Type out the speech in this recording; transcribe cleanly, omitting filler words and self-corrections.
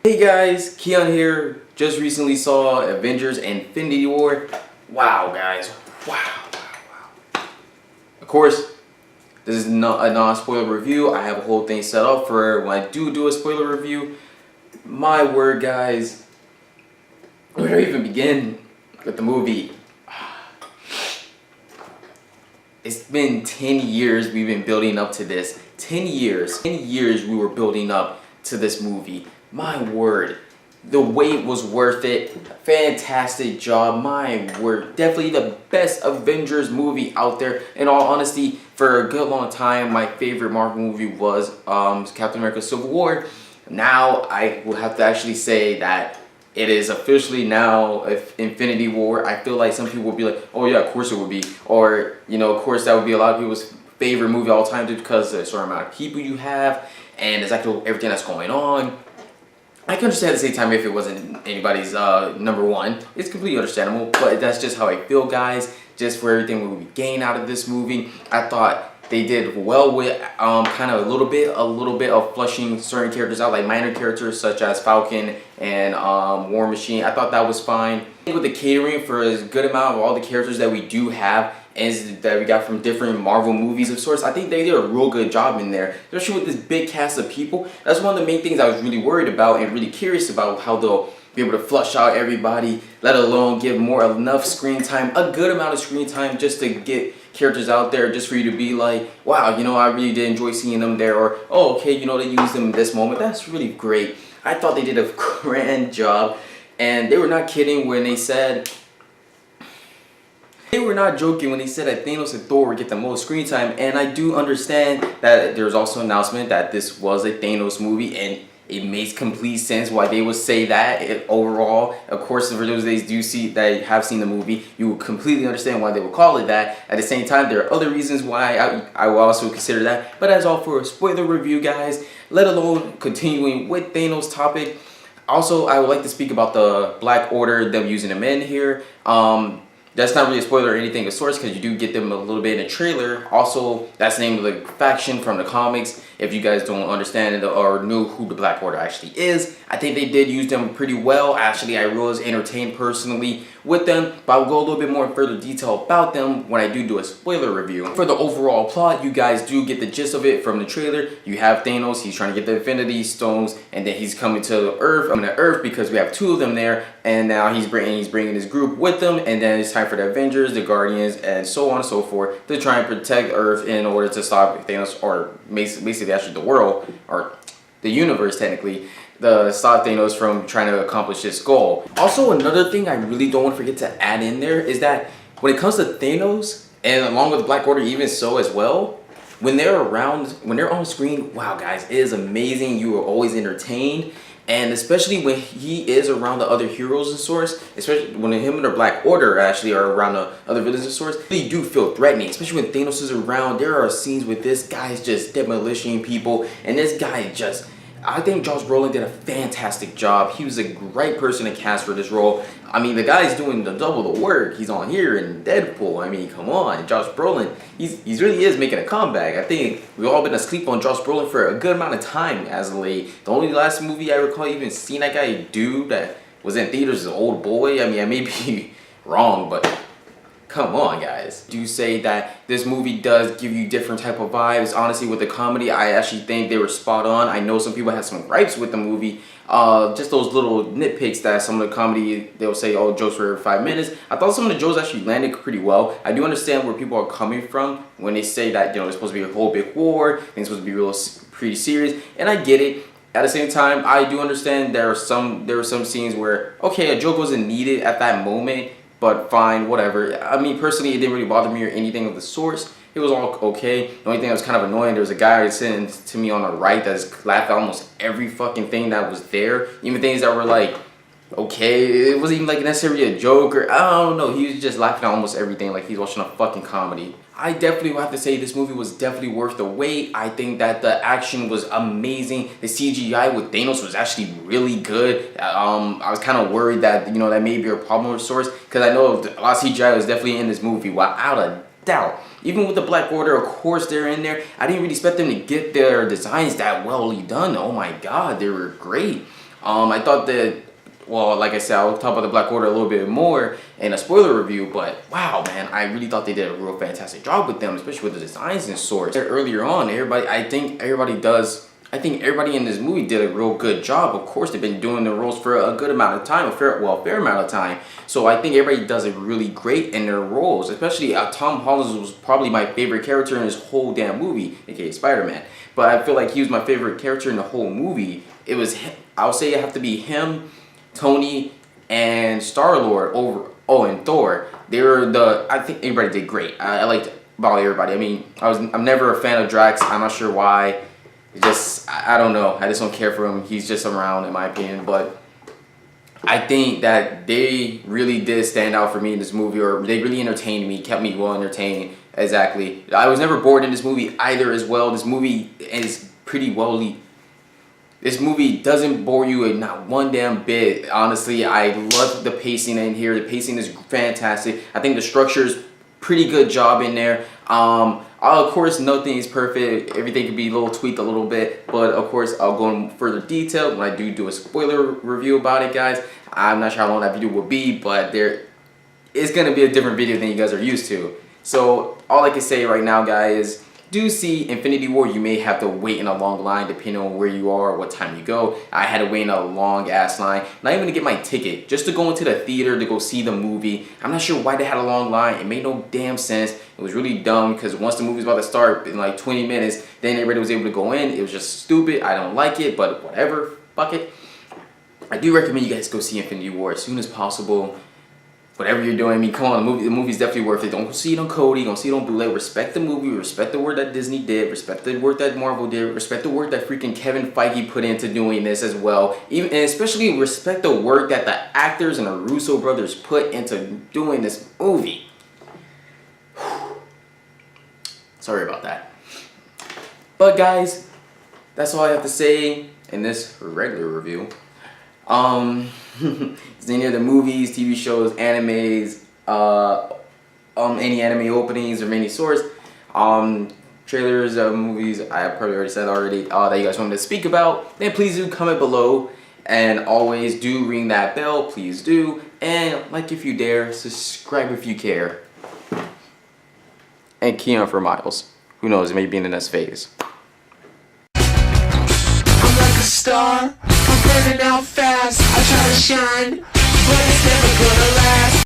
Hey guys, Keon here. Just recently saw Avengers Infinity War. Wow guys, wow. Of course, this is not a non-spoiler review. I have a whole thing set up for when I do a spoiler review. My word guys, where do I even begin with the movie? It's been 10 years we've been building up to this. 10 years we were building up to this movie. My word, the wait was worth it. Fantastic job, my word. Definitely the best Avengers movie out there. In all honesty, for a good long time, my favorite Marvel movie was Captain America Civil War. Now, I will have to actually say that it is officially now Infinity War. I feel like some people will be like, oh yeah, of course it would be. Or, you know, of course that would be a lot of people's favorite movie all time just because of the certain amount of people you have and exactly everything that's going on. I can understand at the same time if it wasn't anybody's number one. It's completely understandable, but that's just how I feel, guys. Just for everything we gain out of this movie, I thought they did well with kind of a little bit of fleshing certain characters out, like minor characters such as Falcon and War Machine. I thought that was fine. With the catering for a good amount of all the characters that we do have and that we got from different Marvel movies of sorts, I think they did a real good job in there, especially with this big cast of people. That's one of the main things I was really worried about and really curious about, how they'll be able to flush out everybody, let alone give enough screen time, a good amount of screen time just to get characters out there, just for you to be like, wow, you know, I really did enjoy seeing them there, or oh, okay, you know, they used them in this moment. That's really great. I thought they did a grand job, and they were not kidding when they said, they were not joking when they said that Thanos and Thor would get the most screen time. And I do understand that there's also an announcement that this was a Thanos movie, and it makes complete sense why they would say that. Overall, of course, for those days do see that have seen the movie, you will completely understand why they would call it that. At the same time, there are other reasons why I will also consider that. But that's all for a spoiler review, guys. Let alone continuing with Thanos' topic. Also, I would like to speak about the Black Order, them using them in here. That's not really a spoiler or anything of sorts, because you do get them a little bit in the trailer. Also, that's the name of the faction from the comics. If you guys don't understand it or know who the Black Order actually is, I think they did use them pretty well. Actually, I was entertained personally with them, but I'll go a little bit more in further detail about them when I do a spoiler review. For the overall plot, you guys do get the gist of it from the trailer. You have Thanos, he's trying to get the Infinity Stones, and then he's coming to Earth because we have two of them there, and now he's bringing his group with them, and then it's time for the Avengers, the Guardians, and so on and so forth to try and protect Earth in order to stop Thanos, or basically actually the world, or the universe technically, the stop Thanos from trying to accomplish this goal. Also, another thing I really don't want to forget to add in there is that when it comes to Thanos, and along with the Black Order even so as well, when they're around, when they're on screen, wow guys, it is amazing. You are always entertained. And especially when he is around the other heroes and sorts, especially when him and the Black Order actually are around the other villains and sorts, they do feel threatening. Especially when Thanos is around, there are scenes with this guy's just demolishing people, and this guy just, I think Josh Brolin did a fantastic job. He was a great person to cast for this role. I mean, the guy's doing double the work. He's on here in Deadpool. I mean, come on. Josh Brolin, he really is making a comeback. I think we've all been asleep on Josh Brolin for a good amount of time as of late. The only last movie I recall even seeing that guy do that was in theaters is Old Boy. I mean, I may be wrong, but come on, guys. Do say that this movie does give you different type of vibes. Honestly, with the comedy, I actually think they were spot on. I know some people had some gripes with the movie. Just those little nitpicks that some of the comedy, they'll say, oh, jokes for 5 minutes. I thought some of the jokes actually landed pretty well. I do understand where people are coming from when they say that, you know, it's supposed to be a whole big war, things supposed to be pretty serious, and I get it. At the same time, I do understand there were some scenes where, okay, a joke wasn't needed at that moment, but fine, whatever. I mean, personally, it didn't really bother me or anything of the sorts. It was all okay. The only thing that was kind of annoying, there was a guy sitting to me on the right that's laughed at almost every fucking thing that was there. Even things that were like, okay, it wasn't even like necessarily a joke, or I don't know. He was just laughing at almost everything like he's watching a fucking comedy. I definitely will have to say this movie was definitely worth the wait. I think that the action was amazing. The CGI with Thanos was actually really good. I was kind of worried that, you know, that may be a problem of sorts, because I know a lot of CGI was definitely in this movie, without a doubt. Even with the Black Order, of course, they're in there. I didn't really expect them to get their designs that well done. Oh my god, they were great. I thought that, well, like I said, I'll talk about the Black Order a little bit more in a spoiler review, but wow, man, I really thought they did a real fantastic job with them, especially with the designs and swords. Earlier on, I think everybody in this movie did a real good job. Of course, they've been doing the roles for a good amount of time, a fair amount of time. So I think everybody does it really great in their roles, especially Tom Holland was probably my favorite character in this whole damn movie, aka Spider-Man. But I feel like he was my favorite character in the whole movie. It was, I would say it have to be him, Tony, and Star-Lord and Thor. I think everybody did great. I liked about everybody. I mean, I'm never a fan of Drax. I'm not sure why. I don't know. I just don't care for him. He's just around in my opinion. But I think that they really did stand out for me in this movie, or they really entertained me, kept me well entertained. Exactly. I was never bored in this movie either as well. This movie is pretty this movie doesn't bore you not one damn bit. Honestly, I love the pacing in here. The pacing is fantastic. I think the structure is pretty good job in there. Of course, nothing is perfect. Everything can be a little tweaked a little bit, but of course, I'll go in further detail when I do a spoiler review about it, guys. I'm not sure how long that video will be, but it's gonna be a different video than you guys are used to. So all I can say right now, guys, do see Infinity War. You may have to wait in a long line depending on where you are, what time you go. I had to wait in a long ass line, not even to get my ticket, just to go into the theater to go see the movie. I'm not sure why they had a long line. It made no damn sense. It was really dumb because once the movie was about to start in like 20 minutes, then everybody was able to go in. It was just stupid. I don't like it, but whatever. Fuck it. I do recommend you guys go see Infinity War as soon as possible. Whatever you're doing, I mean, come on, the movie's definitely worth it. Don't see it on Cody, don't see it on Blu-ray. Respect the movie, respect the work that Disney did, respect the work that Marvel did, respect the work that freaking Kevin Feige put into doing this as well. And especially respect the work that the actors and the Russo brothers put into doing this movie. Sorry about that. But guys, that's all I have to say in this regular review. It's any of the movies, TV shows, animes, any anime openings or many source, trailers of movies I probably already said that you guys want me to speak about, then please do comment below, and always do ring that bell, please do, and like if you dare, subscribe if you care, and key on for Miles. Who knows, it may be in the next phase. I'm like a star, I'm burning out fast. I try to shine, but it's never gonna last.